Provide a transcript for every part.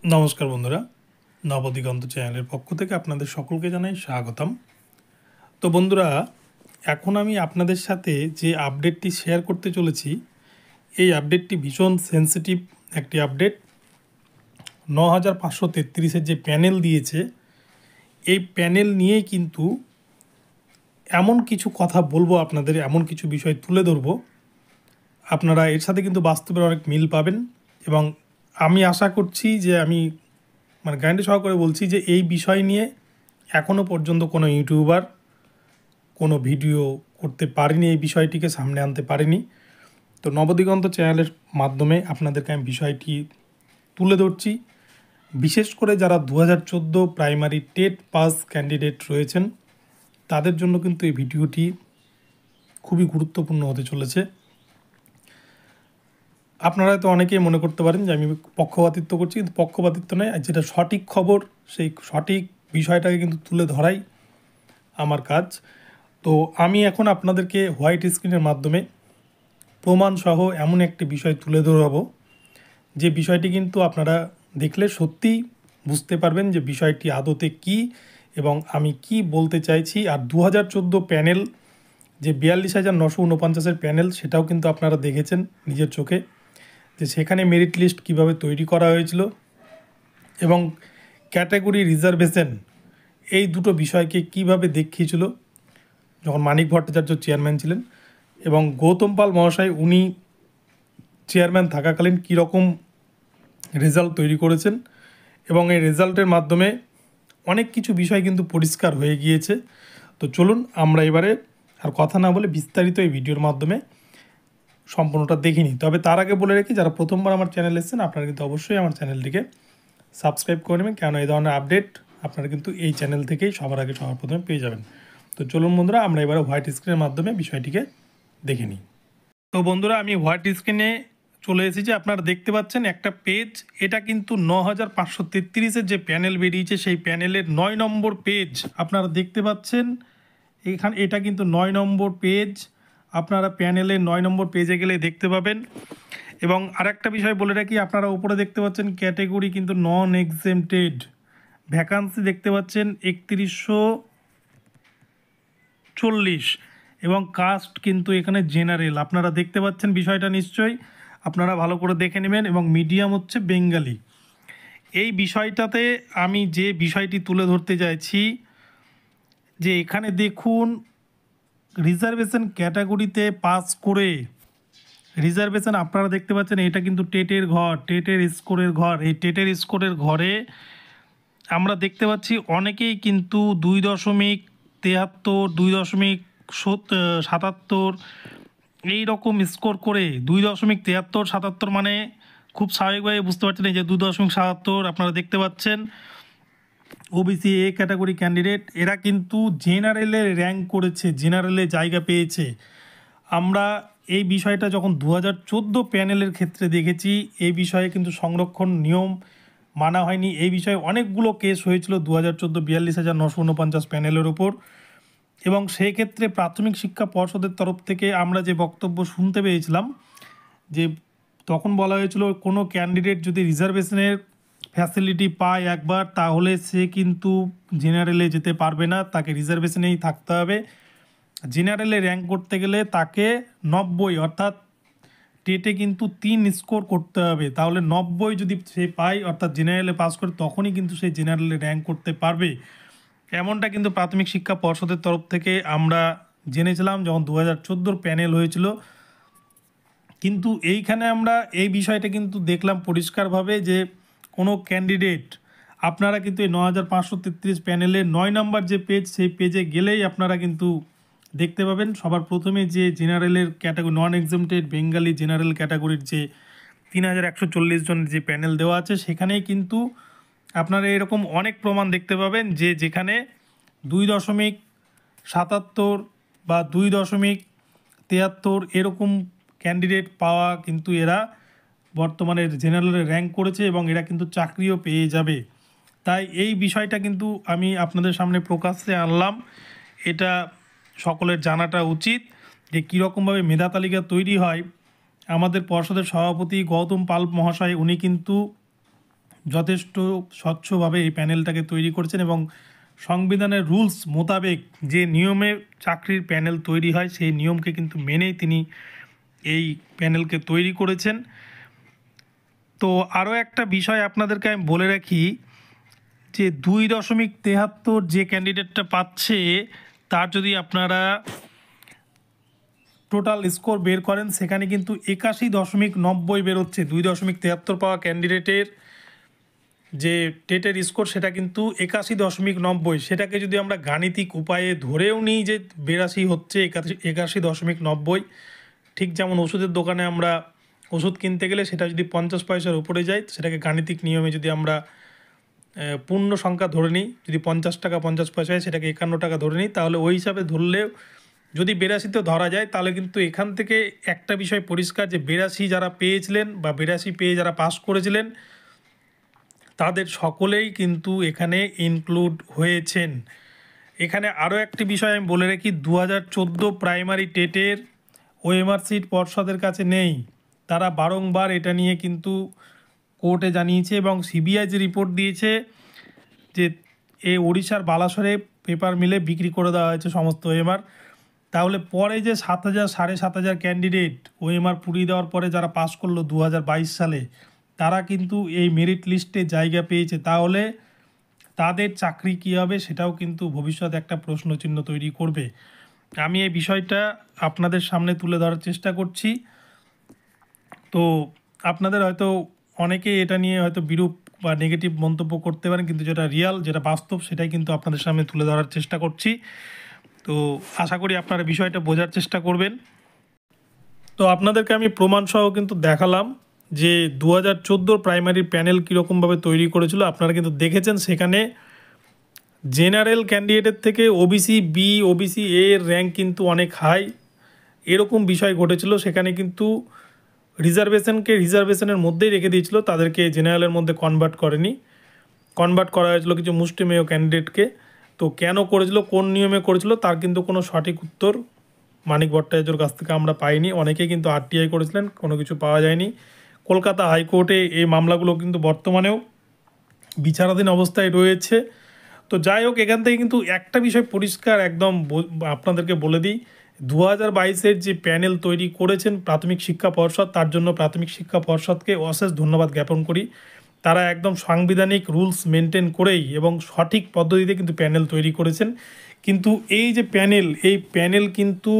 নমস্কার বন্ধুরা, নবদিগন্ত চ্যানেলের পক্ষ থেকে আপনাদের সকলকে জানাই স্বাগতম। তো বন্ধুরা, এখন আমি আপনাদের সাথে যে আপডেটটি শেয়ার করতে চলেছি, এই আপডেটটি ভীষণ সেন্সিটিভ একটি আপডেট। 9533-এর যে প্যানেল দিয়েছে, এই প্যানেল নিয়েই কিন্তু এমন কিছু কথা বলবো আপনাদের, এমন কিছু বিষয় তুলে ধরবো, আপনারা এর সাথে কিন্তু বাস্তবের অনেক মিল পাবেন। এবং আমি আশা করছি যে আমি গ্যারান্টি সহকারে বলছি যে এই বিষয় নিয়ে এখনও পর্যন্ত কোনো ইউটিউবার কোনো ভিডিও করতে পারেনি, এই বিষয়টিকে সামনে আনতে পারেনি। তো নবদিগন্ত চ্যানেলের মাধ্যমে আপনাদেরকে আমি বিষয়টি তুলে ধরছি। বিশেষ করে যারা 2014 প্রাইমারি টেট পাস ক্যান্ডিডেট রয়েছেন, তাদের জন্য কিন্তু এই ভিডিওটি খুবই গুরুত্বপূর্ণ হতে চলেছে। আপনারা তো অনেকেই মনে করতে পারেন যে আমি পক্ষপাতিত্ব করছি, কিন্তু পক্ষপাতিত্ব নয়, যেটা সঠিক খবর সেই সঠিক বিষয়টাকে কিন্তু তুলে ধরাই আমার কাজ। তো আমি এখন আপনাদেরকে হোয়াইট স্ক্রিনের মাধ্যমে প্রমাণসহ এমন একটি বিষয় তুলে ধরাবো, যে বিষয়টি কিন্তু আপনারা দেখলে সত্যিই বুঝতে পারবেন যে বিষয়টি আদতে কী এবং আমি কি বলতে চাইছি। আর 2014 প্যানেল, যে 42,949-এর প্যানেল, সেটাও কিন্তু আপনারা দেখেছেন নিজের চোখে, যে সেখানে মেরিট লিস্ট কীভাবে তৈরি করা হয়েছিল এবং ক্যাটাগরি রিজার্ভেশন, এই দুটো বিষয়কে কিভাবে দেখিয়েছিল যখন মানিক ভট্টাচার্য চেয়ারম্যান ছিলেন এবং গৌতম পাল মহাশয় উনি চেয়ারম্যান থাকাকালীন কীরকম রেজাল্ট তৈরি করেছেন। এবং এই রেজাল্টের মাধ্যমে অনেক কিছু বিষয় কিন্তু পরিষ্কার হয়ে গিয়েছে। তো চলুন আমরা এবারে আর কথা না বলে বিস্তারিত এই ভিডিওর মাধ্যমে সম্পূর্ণটা দেখিনি। তবে তার আগে বলে রাখি, যারা প্রথমবার আমার চ্যানেল এসেছেন আপনারা কিন্তু অবশ্যই আমার চ্যানেলটিকে সাবস্ক্রাইব করে নেবেন, কেন এই ধরনের আপডেট আপনারা কিন্তু এই চ্যানেল থেকেই সবার আগে সবার প্রথমে পেয়ে যাবেন। তো চলুন বন্ধুরা, আমরা এবারে হোয়াইট স্ক্রিনের মাধ্যমে বিষয়টিকে দেখে নিই। তো বন্ধুরা, আমি হোয়াইট স্ক্রিনে চলে এসেছি। আপনারা দেখতে পাচ্ছেন একটা পেজ, এটা কিন্তু 9533-এর যে প্যানেল বেরিয়েছে সেই প্যানেলের 9 নম্বর পেজ আপনারা দেখতে পাচ্ছেন। এটা কিন্তু 9 নম্বর পেজ, আপনারা প্যানেলের 9 নম্বর পেজে গেলে দেখতে পাবেন। এবং আরেকটা বিষয় বলে রাখি, আপনারা উপরে দেখতে পাচ্ছেন ক্যাটেগরি কিন্তু নন এক্সেমটেড, ভ্যাকান্সি দেখতে পাচ্ছেন 3140 এবং কাস্ট কিন্তু এখানে জেনারেল। আপনারা দেখতে পাচ্ছেন বিষয়টা, নিশ্চয়ই আপনারা ভালো করে দেখে নেবেন। এবং মিডিয়াম হচ্ছে বেঙ্গালি। এই বিষয়টাতে আমি যে বিষয়টি তুলে ধরতে চাইছি, যে এখানে দেখুন রিজার্ভেশন ক্যাটাগরিতে পাস করে, রিজার্ভেশন আপনারা দেখতে পাচ্ছেন এটা কিন্তু টেটের ঘর, টেটের স্কোরের ঘর। এই টেটের স্কোরের ঘরে আমরা দেখতে পাচ্ছি অনেকেই কিন্তু 2.73, 2.77 এইরকম স্কোর করে 2.73, মানে খুব স্বাভাবিকভাবে বুঝতে পারছেন এই যে 2.77 আপনারা দেখতে পাচ্ছেন ওবিসি এ ক্যাটাগরি ক্যান্ডিডেট, এরা কিন্তু জেনারেলে র্যাঙ্ক করেছে, জেনারেলে জায়গা পেয়েছে। আমরা এই বিষয়টা যখন 2014 প্যানেলের ক্ষেত্রে দেখেছি, এই বিষয়ে কিন্তু সংরক্ষণ নিয়ম মানা হয়নি। এই বিষয়ে অনেকগুলো কেস হয়েছিল 2014 42,949 প্যানেলের ওপর। এবং সেই ক্ষেত্রে প্রাথমিক শিক্ষা পর্ষদের তরফ থেকে আমরা যে বক্তব্য শুনতে পেয়েছিলাম, যে তখন বলা হয়েছিল কোনো ক্যান্ডিডেট যদি রিজার্ভেশনের ফ্যাসিলিটি পায় একবার, তাহলে সে কিন্তু জেনারেলে যেতে পারবে না, তাকে রিজার্ভেশনেই থাকতে হবে। জেনারেলে র্যাঙ্ক করতে গেলে তাকে 90 অর্থাৎ টেটে কিন্তু 3 স্কোর করতে হবে, তাহলে 90 যদি সে পায় অর্থাৎ জেনারেলে পাস করে, তখনই কিন্তু সে জেনারেলে র্যাঙ্ক করতে পারবে। এমনটা কিন্তু প্রাথমিক শিক্ষা পর্ষদের তরফ থেকে আমরা জেনেছিলাম যখন 2014 প্যানেল হয়েছিল। কিন্তু এইখানে আমরা এই বিষয়টা কিন্তু দেখলাম পরিষ্কারভাবে যে কোনো ক্যান্ডিডেট, আপনারা কিন্তু এই 9533 প্যানেলের 9 নম্বর যে পেজ, সেই পেজে গেলেই আপনারা কিন্তু দেখতে পাবেন সবার প্রথমে যে জেনারেলের ক্যাটাগরি নন এক্সামটেড বেঙ্গালি জেনারেল ক্যাটাগরির যে 3140 জনের যে প্যানেল দেওয়া আছে, সেখানেই কিন্তু আপনারা এরকম অনেক প্রমাণ দেখতে পাবেন যে যেখানে 2.77 বা 2.73 এরকম ক্যান্ডিডেট পাওয়া কিন্তু এরা বর্তমানে জেনারেলে র্যাঙ্ক করেছে এবং এরা কিন্তু চাকরিও পেয়ে যাবে। তাই এই বিষয়টা কিন্তু আমি আপনাদের সামনে প্রকাশ্যে আনলাম, এটা সকলের জানাটা উচিত যে কীরকমভাবে মেধা তালিকা তৈরি হয়। আমাদের পর্ষদের সভাপতি গৌতম পাল মহাশয় উনি কিন্তু যথেষ্ট স্বচ্ছভাবে এই প্যানেলটাকে তৈরি করেছেন এবং সংবিধানের রুলস মোতাবেক যে নিয়মে চাকরির প্যানেল তৈরি হয় সেই নিয়মকে কিন্তু মেনেই তিনি এই প্যানেলকে তৈরি করেছেন। তো আরও একটা বিষয় আপনাদেরকে আমি বলে রাখি যে 2.73 যে ক্যান্ডিডেটটা পাচ্ছে তার যদি আপনারা টোটাল স্কোর বের করেন সেখানে কিন্তু 81.90 বেরোচ্ছে। 2.73 পাওয়া ক্যান্ডিডেটের যে টেটের স্কোর সেটা কিন্তু 81.90, সেটাকে যদি আমরা গাণিতিক উপায়ে ধরেও নিই যে 82 হচ্ছে 81.90, ঠিক যেমন ওষুধের দোকানে আমরা ওষুধ কিনতে গেলে সেটা যদি 50 পয়সার উপরে যায় সেটাকে গাণিতিক নিয়মে যদি আমরা পূর্ণ সংখ্যা ধরে নিই, যদি 50 টাকা 50 পয়সায় সেটাকে 51 টাকা ধরে নিই, তাহলে ওই হিসাবে ধরলেও যদি 82তে ধরা যায় তাহলে কিন্তু এখান থেকে একটা বিষয় পরিষ্কার যে 82 যারা পেয়েছিলেন বা 82 পেয়ে যারা পাস করেছিলেন তাদের সকলেই কিন্তু এখানে ইনক্লুড হয়েছেন। এখানে আরও একটি বিষয় আমি বলে রাখি, 2014 প্রাইমারি টেটের ওএমআর সিট পর্ষদের কাছে নেই। তারা বারংবার এটা নিয়ে কিন্তু কোর্টে জানিয়েছে এবং সিবিআই যে রিপোর্ট দিয়েছে যে ওড়িশার বালাসরে পেপার মিলে বিক্রি করে দেওয়া হয়েছে সমস্ত ওএমআর। তাহলে পরে যে 7,000 7,500 ক্যান্ডিডেট ওএমআর পুড়িয়ে দেওয়ার পরে যারা পাস করলো 2022 সালে, তারা কিন্তু এই মেরিট লিস্টে জায়গা পেয়েছে। তাহলে তাদের চাকরি কী হবে সেটাও কিন্তু ভবিষ্যতে একটা প্রশ্নচিহ্ন তৈরি করবে। আমি এই বিষয়টা আপনাদের সামনে তুলে ধরার চেষ্টা করছি। তো আপনাদের হয়তো অনেকেই এটা নিয়ে হয়তো বিরূপ বা নেগেটিভ মন্তব্য করতে পারেন, কিন্তু যেটা রিয়াল, যেটা বাস্তব, সেটাই কিন্তু আপনাদের সামনে তুলে ধরার চেষ্টা করছি। তো আশা করি আপনারা বিষয়টা বোঝার চেষ্টা করবেন। তো আপনাদেরকে আমি প্রমাণসহ কিন্তু দেখালাম যে 2014 প্রাইমারি প্যানেল কীরকমভাবে তৈরি করেছিল। আপনারা কিন্তু দেখেছেন সেখানে জেনারেল ক্যান্ডিডেটের থেকে ওবিসি বি ওবিসি এর র্যাঙ্ক কিন্তু অনেক হাই, এরকম বিষয় ঘটেছিল। সেখানে কিন্তু রিজার্ভেশনের মধ্যেই রেখে দিয়েছিল, তাদেরকে জেনারেলের মধ্যে কনভার্ট করা হয়েছিল কিছু মুষ্টিমেয় ক্যান্ডিডেটকে। তো কেন করেছিল, কোন নিয়মে করেছিল, তার কিন্তু কোনো সঠিক উত্তর মানিক ভট্টাচার্যর কাছ থেকে আমরা পাইনি। অনেকেই কিন্তু আরটিআই করেছিলেন, কোনো কিছু পাওয়া যায়নি। কলকাতা হাইকোর্টে এই মামলাগুলো কিন্তু বর্তমানেও বিচারাধীন অবস্থায় রয়েছে। তো যাই হোক, এখান থেকে কিন্তু একটা বিষয় পরিষ্কার একদম আপনাদেরকে বলে দিই, 2022-এর যে প্যানেল তৈরি করেছেন প্রাথমিক শিক্ষা পর্ষদ, তার জন্য প্রাথমিক শিক্ষা পর্ষদকে অশেষ ধন্যবাদ জ্ঞাপন করি। তারা একদম সাংবিধানিক রুলস মেনটেন করেই এবং সঠিক পদ্ধতিতে কিন্তু প্যানেল তৈরি করেছেন। কিন্তু এই যে এই প্যানেল কিন্তু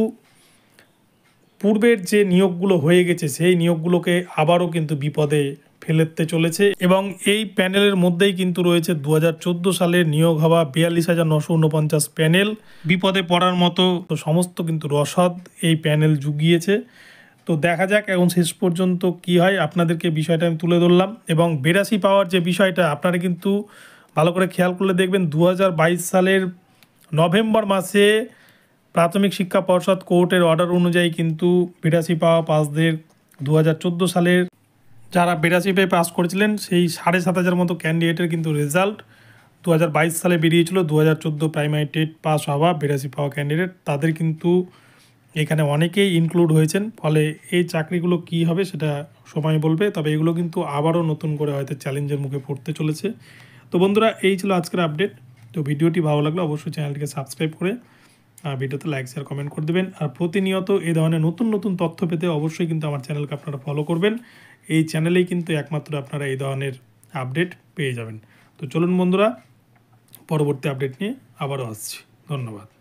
পূর্বের যে নিয়োগগুলো হয়ে গেছে সেই নিয়োগগুলোকে আবারও কিন্তু বিপদে ফেলতে চলেছে। এবং এই প্যানেলের মধ্যেই কিন্তু রয়েছে 2014 সালের নিয়োগ হওয়া 42,949 প্যানেল। বিপদে পড়ার মতো তো সমস্ত কিন্তু রসদ এই প্যানেল জুগিয়েছে। তো দেখা যাক এখন শেষ পর্যন্ত কি হয়। আপনাদেরকে বিষয়টা আমি তুলে ধরলাম। এবং 82 পাওয়ার যে বিষয়টা আপনারা কিন্তু ভালো করে খেয়াল করলে দেখবেন 2022 সালের নভেম্বর মাসে প্রাথমিক শিক্ষা পর্ষদ কোর্টের অর্ডার অনুযায়ী কিন্তু 82 পাওয়া পাসদের 2014 সালের যারা 82 পেয়ে পাস করেছিলেন সেই 7,500 মতো ক্যান্ডিডেটের কিন্তু রেজাল্ট 2022 সালে বেরিয়েছিল। 2014 প্রাইমারি টেট পাস হওয়া 82 পাওয়া ক্যান্ডিডেট, তাদের কিন্তু এখানে অনেকেই ইনক্লুড হয়েছেন। ফলে এই চাকরিগুলো কি হবে সেটা সময় বলবে, তবে এগুলো কিন্তু আবারও নতুন করে হয়তো চ্যালেঞ্জের মুখে পড়তে চলেছে। তো বন্ধুরা, এই ছিল আজকের আপডেট। তো ভিডিওটি ভালো লাগলে অবশ্যই চ্যানেলটিকে সাবস্ক্রাইব করে ভিডিওতে লাইক শেয়ার কমেন্ট করে দেবেন। আর প্রতিনিয়ত এই ধরনের নতুন নতুন তথ্য পেতে অবশ্যই কিন্তু আমার চ্যানেলকে আপনারা ফলো করবেন। এই চ্যানেলেই কিন্তু একমাত্র আপনারা এই ধরনের আপডেট পেয়ে যাবেন। তো চলুন বন্ধুরা, পরবর্তী আপডেট নিয়ে আবারও আসছি। ধন্যবাদ।